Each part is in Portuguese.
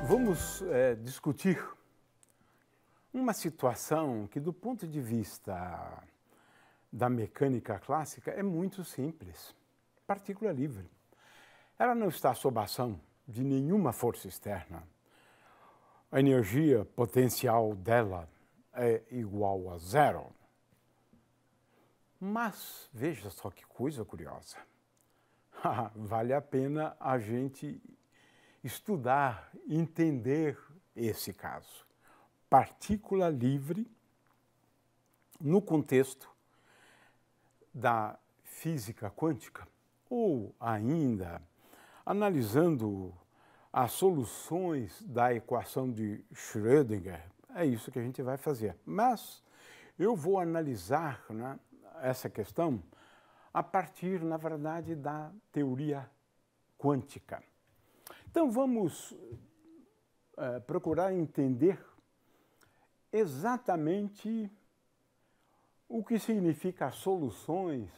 Vamos discutir uma situação que, do ponto de vista da mecânica clássica, é muito simples. Partícula livre. Ela não está sob ação de nenhuma força externa. A energia potencial dela é igual a zero. Mas, veja só que coisa curiosa. Vale a pena a gente estudar, entender esse caso. Partícula livre no contexto da física quântica, ou ainda analisando as soluções da equação de Schrödinger. É isso que a gente vai fazer. Mas eu vou analisar, né, essa questão a partir, na verdade, da teoria quântica. Então, vamos procurar entender exatamente o que significa as soluções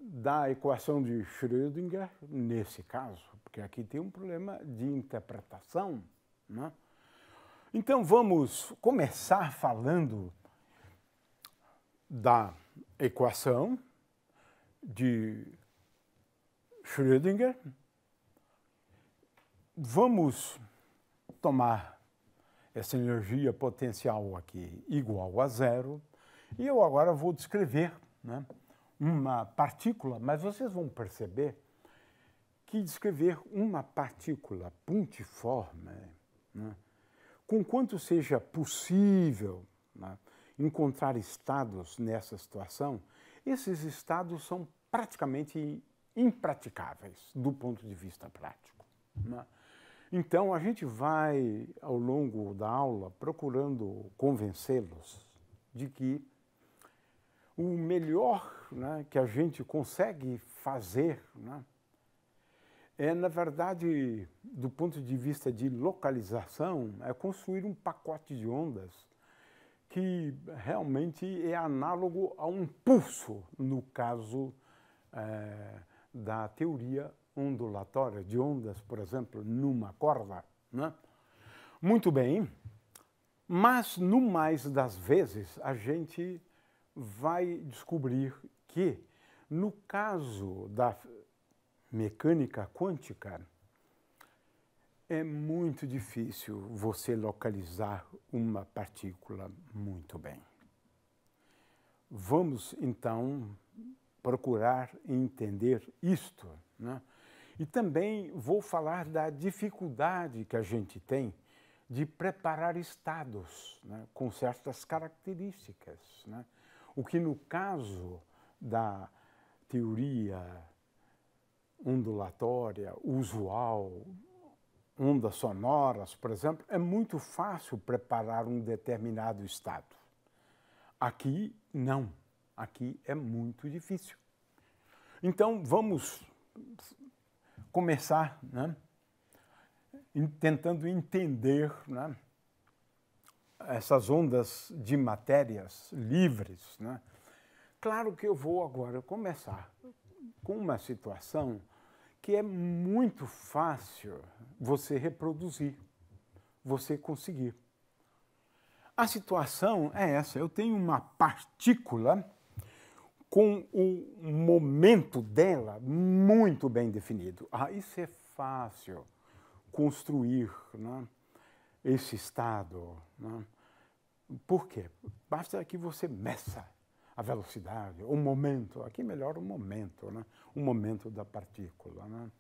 da equação de Schrödinger, nesse caso, porque aqui tem um problema de interpretação, né? Então, vamos começar falando da equação de Schrödinger. Vamos tomar essa energia potencial aqui igual a zero, e eu agora vou descrever, né, uma partícula, mas vocês vão perceber que descrever uma partícula pontiforme, né, com quanto seja possível, né, encontrar estados nessa situação, esses estados são praticamente impraticáveis do ponto de vista prático, né? Então, a gente vai, ao longo da aula, procurando convencê-los de que o melhor, né, que a gente consegue fazer, né, é, na verdade, do ponto de vista de localização, é construir um pacote de ondas que realmente é análogo a um pulso, no caso da teoria ondulatória, de ondas, por exemplo, numa corda, né? Muito bem, mas no mais das vezes a gente vai descobrir que, no caso da mecânica quântica, é muito difícil você localizar uma partícula muito bem. Vamos, então, procurar entender isto, né? E também vou falar da dificuldade que a gente tem de preparar estados, né, com certas características, né? O que, no caso da teoria ondulatória usual, ondas sonoras, por exemplo, é muito fácil preparar um determinado estado. Aqui, não. Aqui é muito difícil. Então, vamos começar, né, tentando entender, né, essas ondas de matérias livres, né? Claro que eu vou agora começar com uma situação que é muito fácil você reproduzir, você conseguir. A situação é essa: eu tenho uma partícula com o momento dela muito bem definido. Isso é fácil construir, né, esse estado, né? Por quê? Basta que você meça a velocidade, o momento, aqui melhor o momento, né? O momento da partícula, né?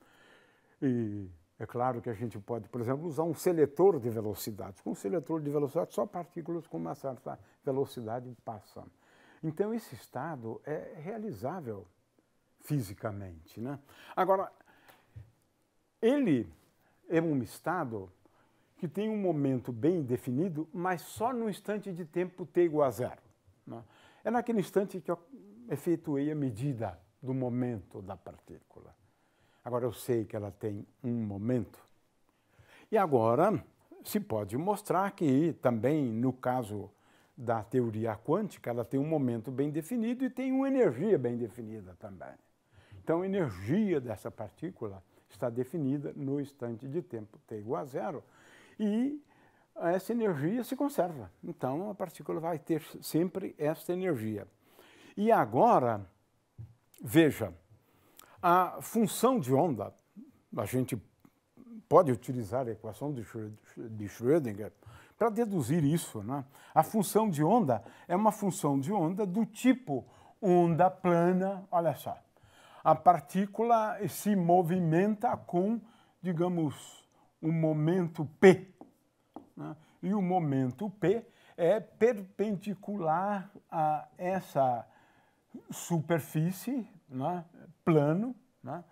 E é claro que a gente pode, por exemplo, usar um seletor de velocidade. Com um seletor de velocidade, só partículas com uma certa velocidade passam. Então, esse estado é realizável fisicamente, né? Agora, ele é um estado que tem um momento bem definido, mas só no instante de tempo t igual a zero, né? É naquele instante que eu efetuei a medida do momento da partícula. Agora, eu sei que ela tem um momento. E agora se pode mostrar que também, no caso da teoria quântica, ela tem um momento bem definido e tem uma energia bem definida também. Então, a energia dessa partícula está definida no instante de tempo t igual a zero, e essa energia se conserva. Então, a partícula vai ter sempre essa energia. E agora, veja, a função de onda, a gente pode utilizar a equação de Schrödinger para deduzir isso, né? A função de onda é uma função de onda do tipo onda plana, olha só. A partícula se movimenta com, digamos, um momento P, né? E o momento P é perpendicular a essa superfície, né? Plano, né?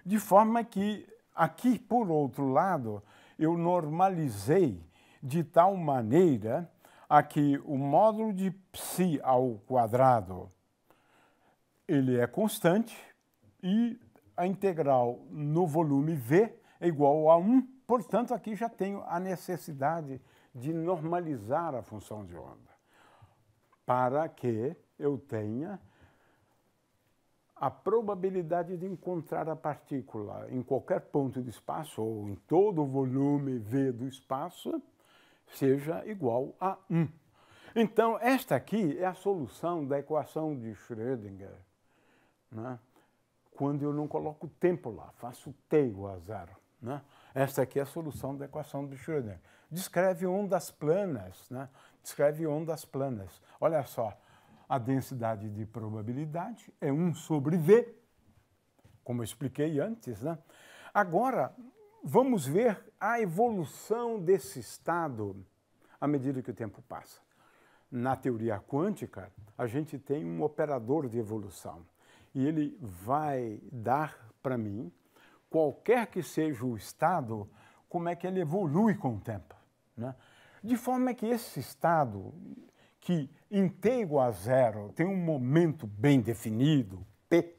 De forma que aqui, por outro lado, eu normalizei de tal maneira a que o módulo de psi ao quadrado ele é constante e a integral no volume V é igual a 1. Portanto, aqui já tenho a necessidade de normalizar a função de onda para que eu tenha a probabilidade de encontrar a partícula em qualquer ponto do espaço ou em todo o volume V do espaço seja igual a 1. Então, esta aqui é a solução da equação de Schrödinger, né? Quando eu não coloco tempo lá, faço t igual a zero, né? Esta aqui é a solução da equação de Schrödinger. Descreve ondas planas, né? Descreve ondas planas. Olha só, a densidade de probabilidade é 1 sobre V, como eu expliquei antes, né? Agora, vamos ver a evolução desse estado à medida que o tempo passa. Na teoria quântica, a gente tem um operador de evolução e ele vai dar para mim, qualquer que seja o estado, como é que ele evolui com o tempo, né? De forma que esse estado, que em t igual a zero tem um momento bem definido, P,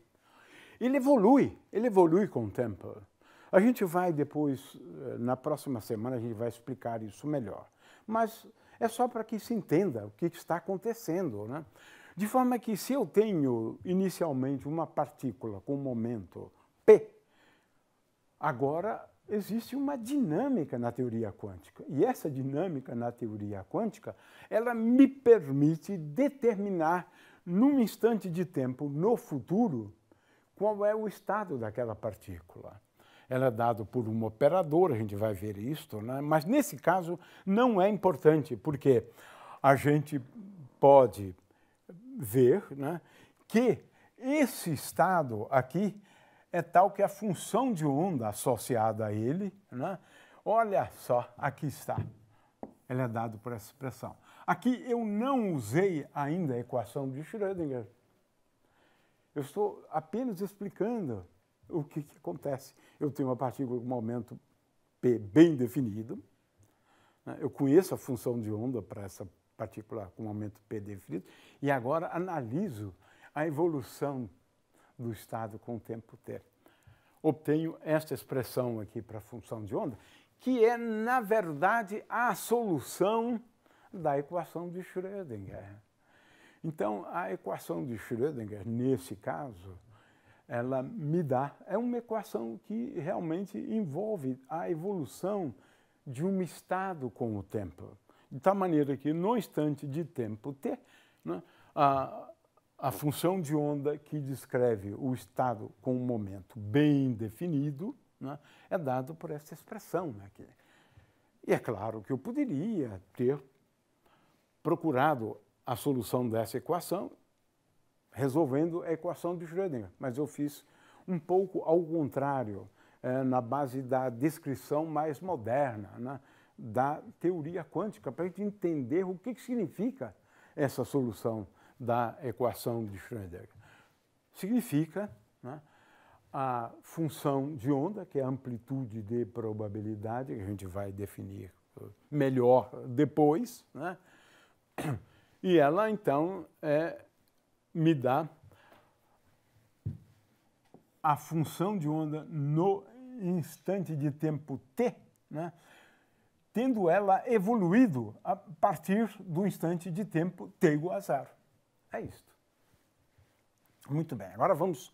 ele evolui com o tempo. A gente vai depois, na próxima semana, a gente vai explicar isso melhor. Mas é só para que se entenda o que está acontecendo, né? De forma que se eu tenho inicialmente uma partícula com momento P, agora existe uma dinâmica na teoria quântica. E essa dinâmica na teoria quântica, ela me permite determinar, num instante de tempo no futuro, qual é o estado daquela partícula. Ela é dada por um operador, a gente vai ver isso, né? Mas nesse caso não é importante, porque a gente pode ver, né, que esse estado aqui é tal que a função de onda associada a ele, né, olha só, aqui está. Ele é dado por essa expressão. Aqui eu não usei ainda a equação de Schrödinger. Eu estou apenas explicando o que acontece. Eu tenho uma partícula com momento P bem definido, né? Eu conheço a função de onda para essa partícula com momento P definido, e agora analiso a evolução do estado com o tempo t. Obtenho esta expressão aqui para a função de onda, que é, na verdade, a solução da equação de Schrödinger. Então, a equação de Schrödinger, nesse caso, ela me dá, é uma equação que realmente envolve a evolução de um estado com o tempo. De tal maneira que, no instante de tempo t, né, a função de onda que descreve o estado com um momento bem definido, né, é dado por essa expressão aqui. E é claro que eu poderia ter procurado a solução dessa equação resolvendo a equação de Schrödinger, mas eu fiz um pouco ao contrário, na base da descrição mais moderna, né, da teoria quântica, para a gente entender o que significa essa solução da equação de Schrödinger. Significa, né, a função de onda, que é a amplitude de probabilidade, que a gente vai definir melhor depois, né? E ela, então, me dá a função de onda no instante de tempo t, né, tendo ela evoluído a partir do instante de tempo t igual a zero. É isto. Muito bem, agora vamos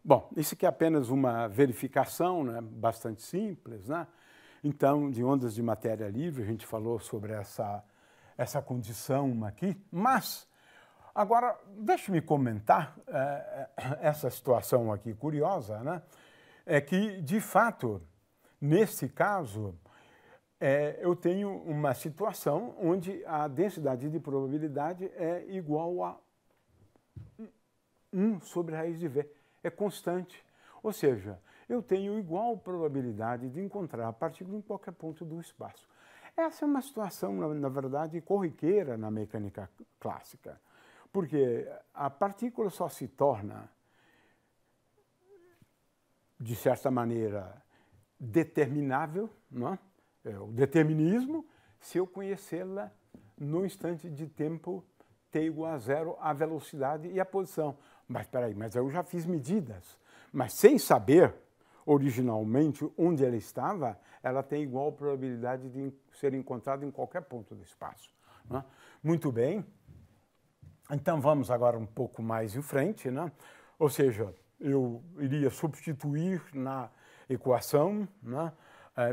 Bom, isso aqui é apenas uma verificação, né, bastante simples, né? Então, de ondas de matéria livre, a gente falou sobre essa condição aqui, mas, agora, deixe-me comentar essa situação aqui curiosa, né? É que, de fato, nesse caso, eu tenho uma situação onde a densidade de probabilidade é igual a 1 sobre a raiz de V. É constante. Ou seja, eu tenho igual probabilidade de encontrar a partícula em qualquer ponto do espaço. Essa é uma situação, na verdade, corriqueira na mecânica clássica, porque a partícula só se torna, de certa maneira, determinável, não é? O determinismo, se eu conhecê-la no instante de tempo t igual a 0, a velocidade e a posição. Mas espera aí, mas eu já fiz medidas, mas sem saber originalmente onde ela estava, ela tem igual probabilidade de ser encontrada em qualquer ponto do espaço. Né? Muito bem, então vamos agora um pouco mais em frente, né? Ou seja, eu iria substituir na equação, né?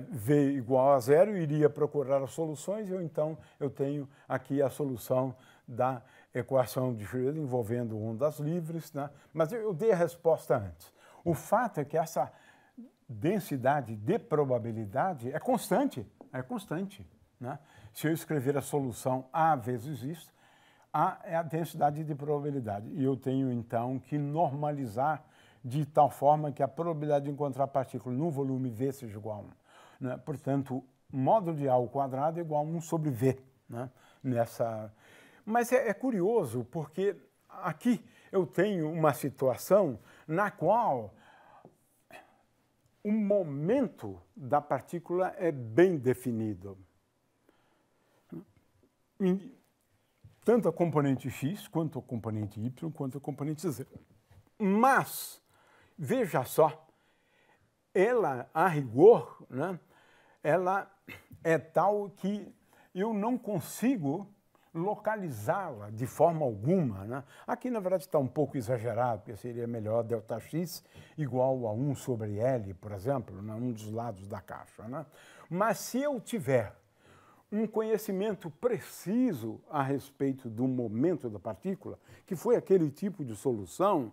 V igual a 0, iria procurar as soluções, e então eu tenho aqui a solução da equação de Schrödinger envolvendo ondas livres, né? Mas eu dei a resposta antes. O fato é que essa densidade de probabilidade é constante, né? Se eu escrever a solução A vezes isso, A é a densidade de probabilidade, e eu tenho então que normalizar de tal forma que a probabilidade de encontrar a partícula no volume V seja igual a 1. Né? Portanto, módulo de A ao quadrado é igual a 1 sobre V. Né? Mas é curioso, porque aqui eu tenho uma situação na qual o momento da partícula é bem definido. Tanto a componente x, quanto a componente y, quanto a componente z. Mas, veja só, ela, a rigor, né, ela é tal que eu não consigo localizá-la de forma alguma. Né? Aqui, na verdade, está um pouco exagerado, porque seria melhor ΔX igual a 1 sobre L, por exemplo, num dos lados da caixa. Né? Mas se eu tiver um conhecimento preciso a respeito do momento da partícula, que foi aquele tipo de solução,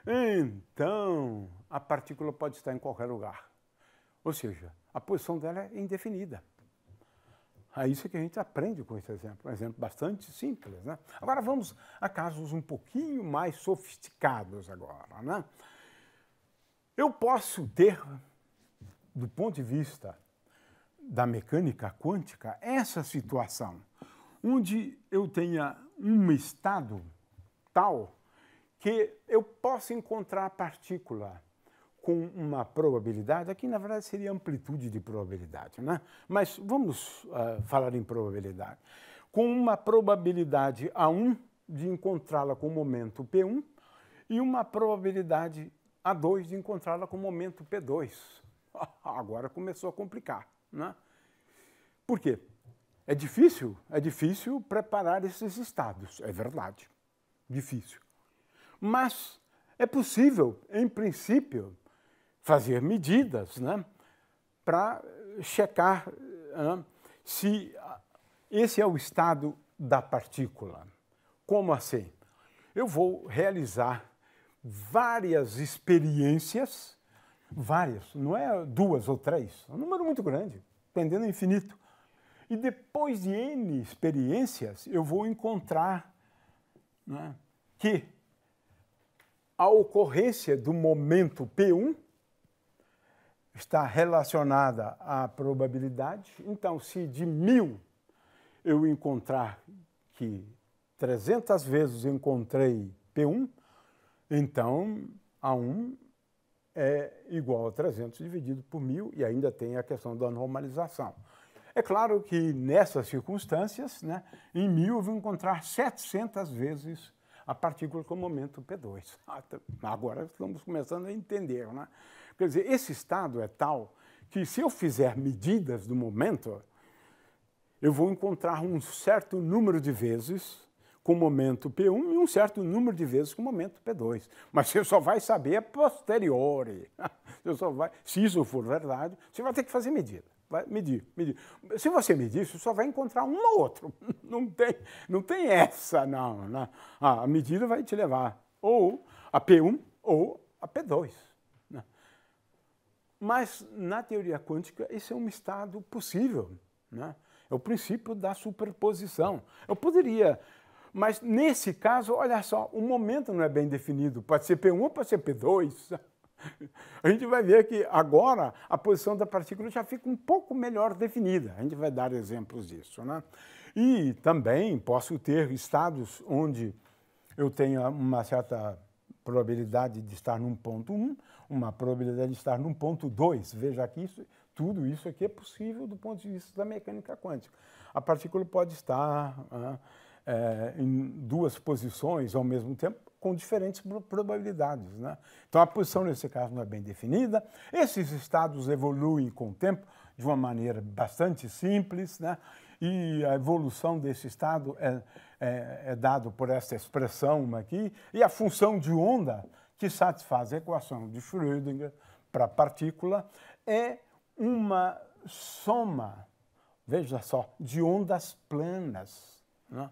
então a partícula pode estar em qualquer lugar. Ou seja, a posição dela é indefinida. É isso que a gente aprende com esse exemplo, um exemplo bastante simples. Né? Agora vamos a casos um pouquinho mais sofisticados agora. Né? Eu posso ter, do ponto de vista da mecânica quântica, essa situação, onde eu tenha um estado tal que eu possa encontrar a partícula com uma probabilidade, aqui na verdade seria amplitude de probabilidade, né? Mas vamos falar em probabilidade. Com uma probabilidade A1 de encontrá-la com o momento P1 e uma probabilidade A2 de encontrá-la com o momento P2. Agora começou a complicar, né? Por quê? É difícil preparar esses estados, é verdade, difícil. Mas é possível, em princípio, fazer medidas, né, para checar se esse é o estado da partícula. Como assim? Eu vou realizar várias experiências, não é 2 ou 3, é um número muito grande, tendendo ao infinito. E depois de N experiências, eu vou encontrar, né, que a ocorrência do momento P1 está relacionada à probabilidade. Então, se de 1000 eu encontrar que 300 vezes encontrei P1, então A1 é igual a 300 dividido por 1000, e ainda tem a questão da normalização. É claro que nessas circunstâncias, né, em 1000 eu vou encontrar 700 vezes a partícula com o momento P2. Agora estamos começando a entender, né? Quer dizer, esse estado é tal que se eu fizer medidas do momento, eu vou encontrar um certo número de vezes com o momento P1 e um certo número de vezes com o momento P2. Mas você só vai saber a posteriori. Você só vai, se isso for verdade, você vai ter que fazer medida. Vai medir. Se você medir, você só vai encontrar um ou outro. Não tem essa, não. A medida vai te levar ou a P1 ou a P2. Né? Mas, na teoria quântica, esse é um estado possível. Né? É o princípio da superposição. Eu poderia... Mas, nesse caso, olha só, o momento não é bem definido. Pode ser P1 ou pode ser P2. A gente vai ver que agora a posição da partícula já fica um pouco melhor definida. A gente vai dar exemplos disso. Né? E também posso ter estados onde eu tenho uma certa probabilidade de estar num ponto 1, uma probabilidade de estar num ponto 2. Veja aqui, tudo isso aqui é possível do ponto de vista da mecânica quântica. A partícula pode estar em duas posições ao mesmo tempo, com diferentes probabilidades. Né? Então, a posição, nesse caso, não é bem definida. Esses estados evoluem com o tempo de uma maneira bastante simples, né? E a evolução desse estado é dado por essa expressão aqui, e a função de onda, que satisfaz a equação de Schrödinger para a partícula, é uma soma, veja só, de ondas planas. Né?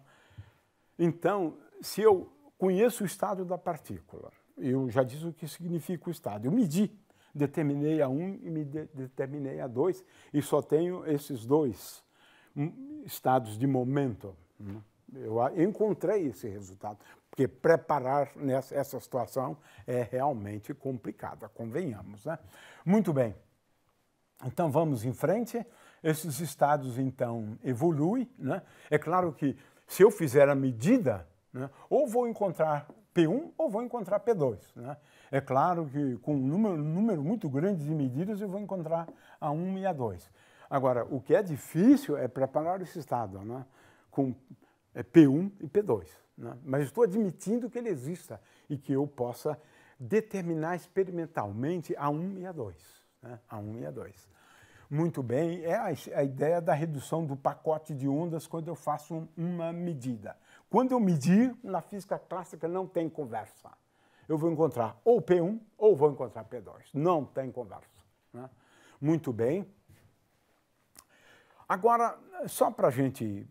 Então, se eu conheço o estado da partícula, eu já disse o que significa o estado, eu medi, determinei a 1 e determinei a 2, e só tenho esses dois estados de momento. Eu encontrei esse resultado, porque preparar essa situação é realmente complicada, convenhamos. Né? Muito bem, então vamos em frente. Esses estados, então, evoluem. Né? É claro que, se eu fizer a medida, né, ou vou encontrar P1 ou vou encontrar P2. Né? É claro que com um número muito grande de medidas eu vou encontrar a 1 e a 2. Agora, o que é difícil é preparar esse estado, né, com P1 e P2. Né? Mas estou admitindo que ele exista e que eu possa determinar experimentalmente a 1 e a 2. Né? A 1 e a 2. Muito bem, é a ideia da redução do pacote de ondas quando eu faço uma medida. Quando eu medir, na física clássica não tem conversa. Eu vou encontrar ou P1 ou vou encontrar P2. Não tem conversa. Né? Muito bem. Agora, só para a gente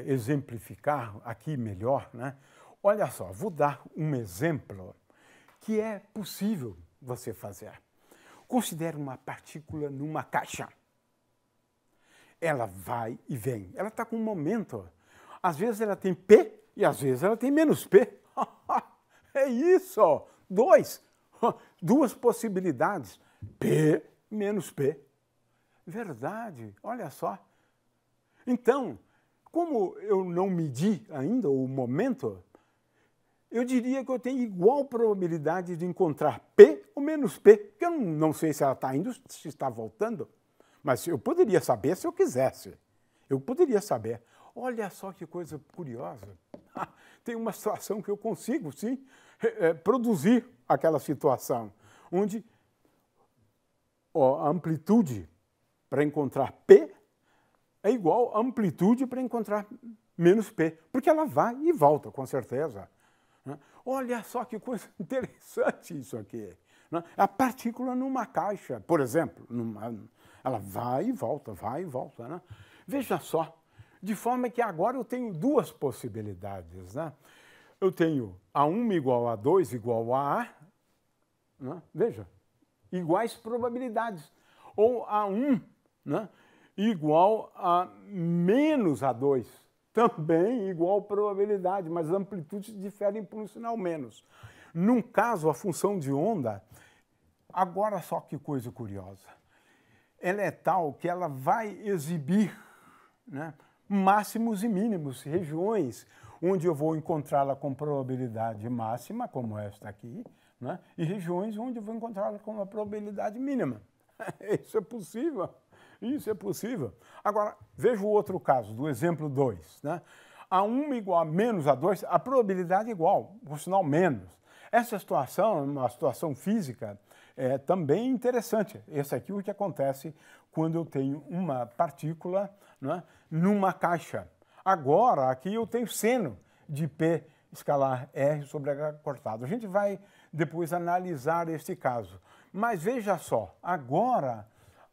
exemplificar aqui melhor, né? Olha só, vou dar um exemplo que é possível você fazer. Considere uma partícula numa caixa. Ela vai e vem. Ela está com um momento. Às vezes ela tem P e às vezes ela tem menos P. É isso! Duas possibilidades. P menos P. Verdade, olha só. Então, como eu não medi ainda o momento, eu diria que eu tenho igual probabilidade de encontrar P ou menos P, porque eu não sei se ela está indo, se está voltando, mas eu poderia saber se eu quisesse. Eu poderia saber. Olha só que coisa curiosa. Tem uma situação que eu consigo, sim, produzir aquela situação, onde a amplitude para encontrar P é igual a amplitude para encontrar menos P, porque ela vai e volta, com certeza. Olha só que coisa interessante isso aqui. A partícula numa caixa, por exemplo, ela vai e volta, vai e volta. Né? Veja só, de forma que agora eu tenho duas possibilidades. Né? Eu tenho A1 igual a 2 igual a A, né? Veja, iguais probabilidades. Ou A1, né, igual a menos A2, também igual probabilidade, mas as amplitudes diferem por um sinal menos. Num caso, a função de onda, agora só que coisa curiosa, ela é tal que ela vai exibir, né, máximos e mínimos, regiões onde eu vou encontrá-la com probabilidade máxima, como esta aqui, né, e regiões onde eu vou encontrá-la com uma probabilidade mínima. Isso é possível. Isso é possível. Agora, veja o outro caso, do exemplo 2. Né? A1 igual a menos A2, a probabilidade é igual, por sinal menos. Essa situação é uma situação física também interessante. Esse aqui é o que acontece quando eu tenho uma partícula, né, numa caixa. Agora, aqui eu tenho seno. de P escalar R sobre H cortado. A gente vai depois analisar este caso. Mas veja só, agora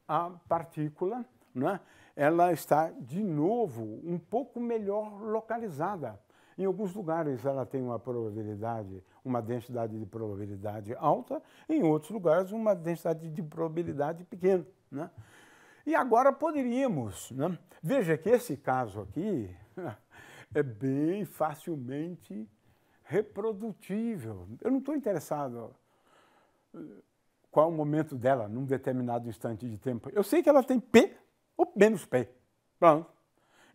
a partícula, né, ela está de novo um pouco melhor localizada. Em alguns lugares ela tem uma probabilidade, uma densidade de probabilidade alta, em outros lugares uma densidade de probabilidade pequena, né? E agora poderíamos, né? Veja que esse caso aqui é bem facilmente reprodutível. Eu não estou interessado qual é o momento dela num determinado instante de tempo. Eu sei que ela tem P ou menos P. Pronto.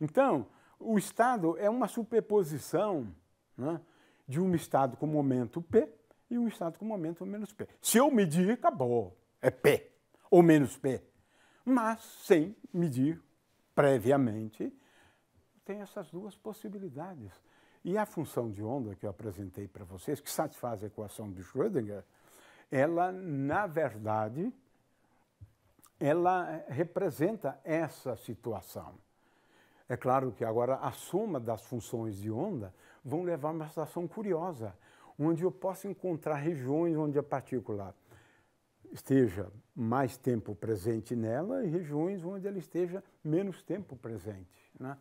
Então, o estado é uma superposição, né, de um estado com momento P e um estado com momento menos P. Se eu medir, acabou. É P ou menos P. Mas, sem medir previamente, tem essas duas possibilidades. E a função de onda que eu apresentei para vocês, que satisfaz a equação de Schrödinger, ela, na verdade, ela representa essa situação. É claro que agora a soma das funções de onda vão levar a uma situação curiosa, onde eu posso encontrar regiões onde a partícula esteja mais tempo presente nela e regiões onde ela esteja menos tempo presente, né?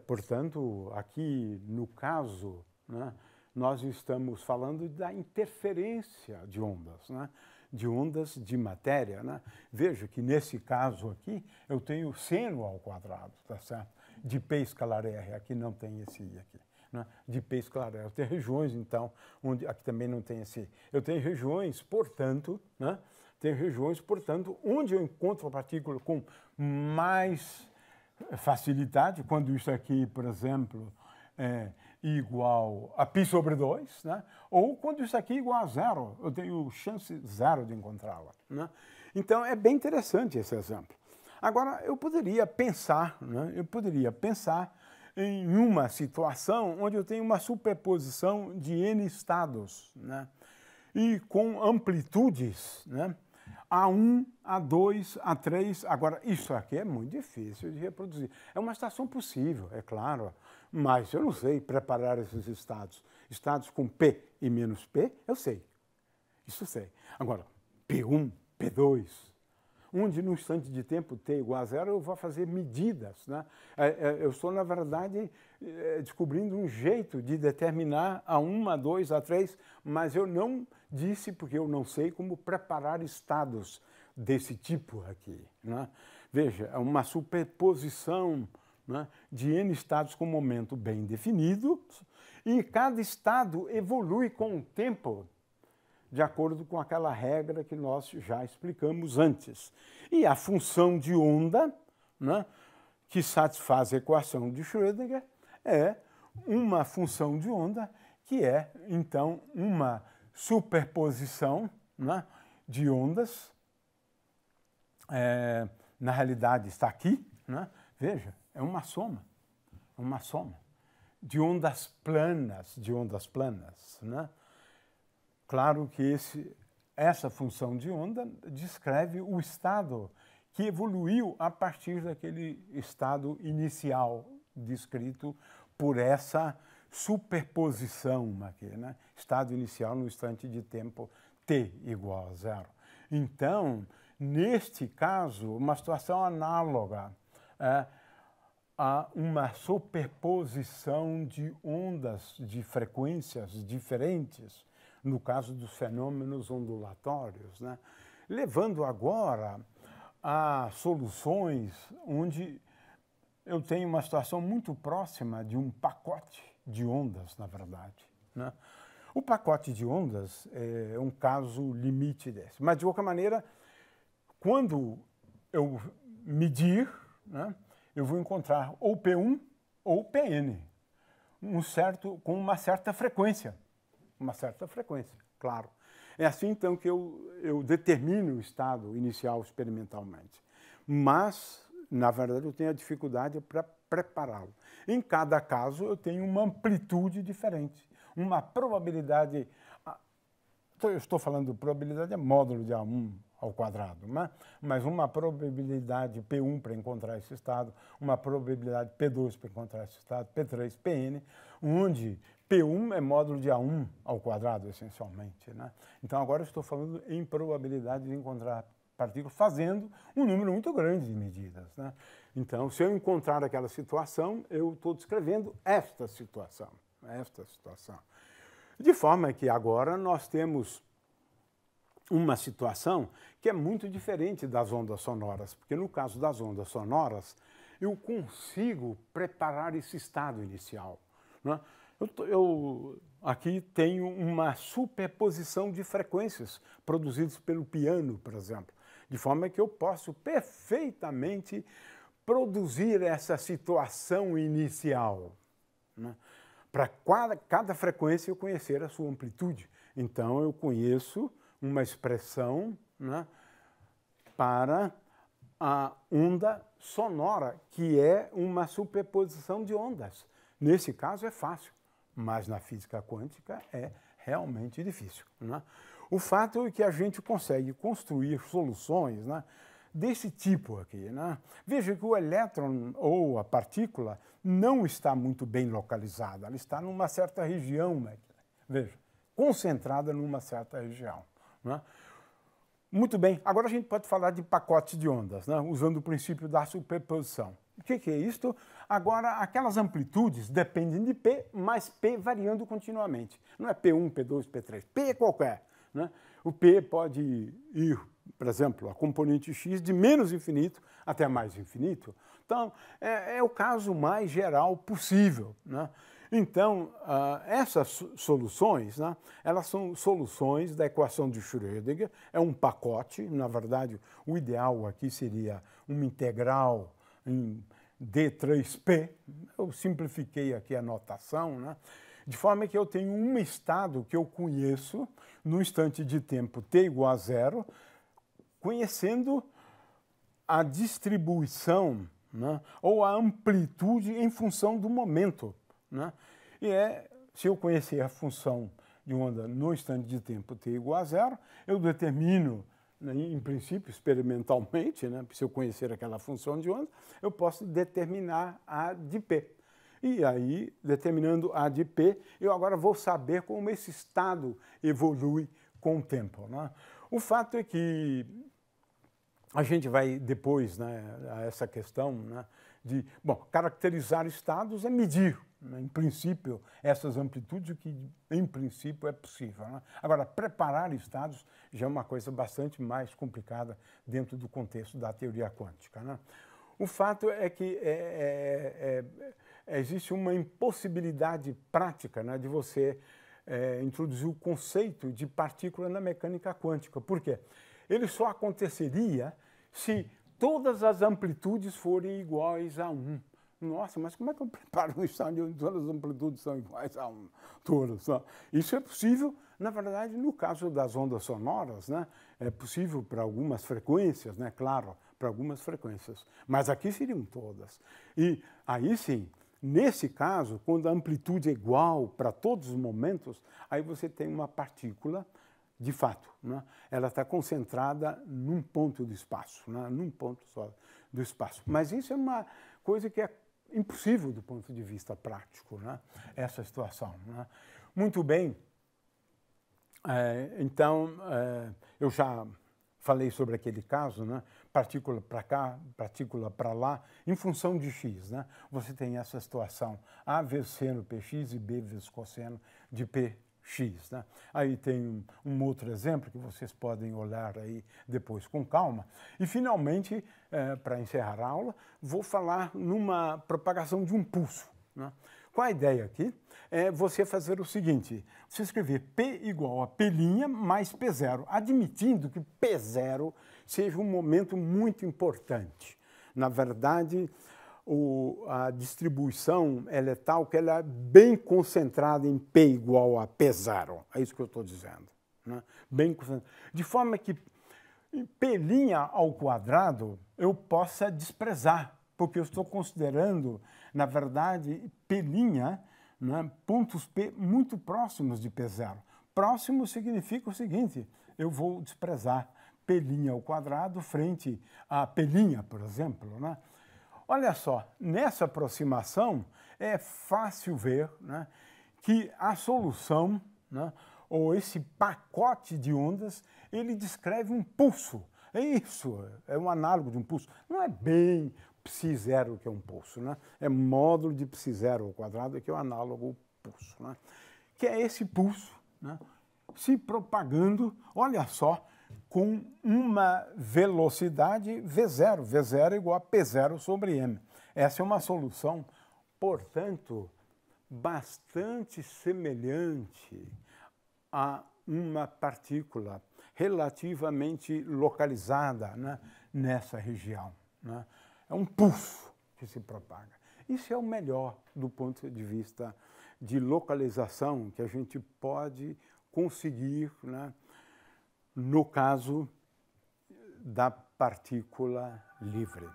Portanto, aqui no caso, né, nós estamos falando da interferência de ondas, né? De ondas de matéria, né? Veja que nesse caso aqui eu tenho seno ao quadrado, tá certo? De P escalar R, aqui não tem esse I aqui, né? De P escalar R. Eu tenho regiões, então, onde aqui também não tem esse I. Eu tenho regiões, portanto, né? Tenho regiões, portanto, onde eu encontro a partícula com mais facilidade, quando isso aqui, por exemplo, é igual a π sobre 2, né? Ou quando isso aqui é igual a zero, eu tenho chance zero de encontrá-la, né? Então, é bem interessante esse exemplo. Agora, eu poderia pensar, né? Eu poderia pensar em uma situação onde eu tenho uma superposição de N estados, né? E com amplitudes, né? A1, A2, A3. Agora, isso aqui é muito difícil de reproduzir. É uma situação possível, é claro, mas eu não sei preparar esses estados. Estados com P e menos P, eu sei. Isso eu sei. Agora, P1, P2, onde no instante de tempo t igual a zero, eu vou fazer medidas, né? Eu estou, na verdade, descobrindo um jeito de determinar A1, A2, A3, mas eu não disse, porque eu não sei como preparar estados desse tipo aqui, né? Veja, é uma superposição, né, de N estados com momento bem definido, e cada estado evolui com o tempo, de acordo com aquela regra que nós já explicamos antes. E a função de onda, né, que satisfaz a equação de Schrödinger, é uma função de onda que é, então, uma superposição, né, de ondas. Na realidade, está aqui, né? Veja, é uma soma de ondas planas, né? Claro que essa função de onda descreve o estado que evoluiu a partir daquele estado inicial descrito por essa superposição aqui, né? Estado inicial no instante de tempo t igual a zero. Então, neste caso, uma situação análoga a uma superposição de ondas de frequências diferentes, no caso dos fenômenos ondulatórios, né? Levando agora a soluções onde eu tenho uma situação muito próxima de um pacote de ondas, na verdade, né? O pacote de ondas é um caso limite desse. Mas, de qualquer maneira, quando eu medir, né, eu vou encontrar ou P1 ou PN, com uma certa frequência. Uma certa frequência, claro. É assim, então, que eu determino o estado inicial experimentalmente. Mas, na verdade, eu tenho a dificuldade para prepará-lo. Em cada caso, eu tenho uma amplitude diferente, uma probabilidade. Eu estou falando de probabilidade, é módulo de A1, ao quadrado, né? Mas uma probabilidade P1 para encontrar esse estado, uma probabilidade P2 para encontrar esse estado, P3, Pn, onde P1 é módulo de A1 ao quadrado, essencialmente, né? Então, agora eu estou falando em probabilidade de encontrar partículas fazendo um número muito grande de medidas, né? Então, se eu encontrar aquela situação, eu estou descrevendo esta situação. De forma que agora nós temos uma situação que é muito diferente das ondas sonoras, porque no caso das ondas sonoras, eu consigo preparar esse estado inicial, né? Eu aqui tenho uma superposição de frequências produzidas pelo piano, por exemplo, de forma que eu posso perfeitamente produzir essa situação inicial, né? Para cada frequência eu conhecer a sua amplitude. Então, eu conheço uma expressão, né, para a onda sonora, que é uma superposição de ondas. Nesse caso é fácil, mas na física quântica é realmente difícil, né? O fato é que a gente consegue construir soluções, né, desse tipo aqui, né? Veja que o elétron ou a partícula não está muito bem localizada, ela está numa certa região, né? Veja, concentrada numa certa região, né? Muito bem, agora a gente pode falar de pacote de ondas, né, usando o princípio da superposição. O que é isto? Agora, aquelas amplitudes dependem de P, mas P variando continuamente. Não é P1, P2, P3, P é qualquer, né? O P pode ir, por exemplo, a componente X de menos infinito até mais infinito. Então, é o caso mais geral possível, né? Então, essas soluções, né, elas são soluções da equação de Schrödinger, é um pacote, na verdade, o ideal aqui seria uma integral em D3P, eu simplifiquei aqui a notação, né, de forma que eu tenho um estado que eu conheço no instante de tempo t igual a zero, conhecendo a distribuição, né, ou a amplitude em função do momento, né? E se eu conhecer a função de onda no instante de tempo t igual a zero, eu determino, né, em princípio, experimentalmente, né, se eu conhecer aquela função de onda, eu posso determinar a de P. E aí, determinando a de P, eu agora vou saber como esse estado evolui com o tempo, né? O fato é que a gente vai depois, né, a essa questão, né, de, bom, caracterizar estados é medir, né, em princípio, essas amplitudes, o que em princípio é possível, né? Agora, preparar estados já é uma coisa bastante mais complicada dentro do contexto da teoria quântica, né? O fato é que existe uma impossibilidade prática, né, de você introduzir o conceito de partícula na mecânica quântica. Por quê? Ele só aconteceria se todas as amplitudes forem iguais a 1. Nossa, mas como é que eu preparo um estado onde todas as amplitudes são iguais a 1? Todas. Isso é possível, na verdade, no caso das ondas sonoras, né? É possível para algumas frequências, né? Claro, para algumas frequências. Mas aqui seriam todas. E aí sim, nesse caso, quando a amplitude é igual para todos os momentos, aí você tem uma partícula de fato, né? Ela está concentrada num ponto do espaço, né? Num ponto só do espaço. Mas isso é uma coisa que é impossível do ponto de vista prático, né? Essa situação, né? Muito bem, então, eu já falei sobre aquele caso, né? Partícula para cá, partícula para lá, em função de x, né? Você tem essa situação A vezes seno px e B vezes cosseno de px, né? Aí tem um outro exemplo que vocês podem olhar aí depois com calma. E, finalmente, para encerrar a aula, vou falar numa propagação de um pulso, né? Qual a ideia aqui? É você fazer o seguinte, você escrever P igual a P' mais P0, admitindo que P0 seja um momento muito importante. Na verdade, a distribuição ela é tal que ela é bem concentrada em P igual a P0. É isso que eu estou dizendo, né? Bem concentrada. De forma que P' ao quadrado eu possa desprezar, porque eu estou considerando, na verdade, P', né, pontos P muito próximos de P0. Próximo significa o seguinte, eu vou desprezar pelinha ao quadrado frente à pelinha, por exemplo, né? Olha só, nessa aproximação é fácil ver, né, que a solução, né, ou esse pacote de ondas, ele descreve um pulso. É isso, é um análogo de um pulso. Não é bem π0 que é um pulso, né? É módulo de π0 ao quadrado que é o análogo pulso, né? Que é esse pulso, né, se propagando, olha só, com uma velocidade V0. V0 é igual a P0 sobre M. Essa é uma solução, portanto, bastante semelhante a uma partícula relativamente localizada, né, nessa região, né? É um pulso que se propaga. Isso é o melhor do ponto de vista de localização que a gente pode conseguir, né, no caso da partícula livre.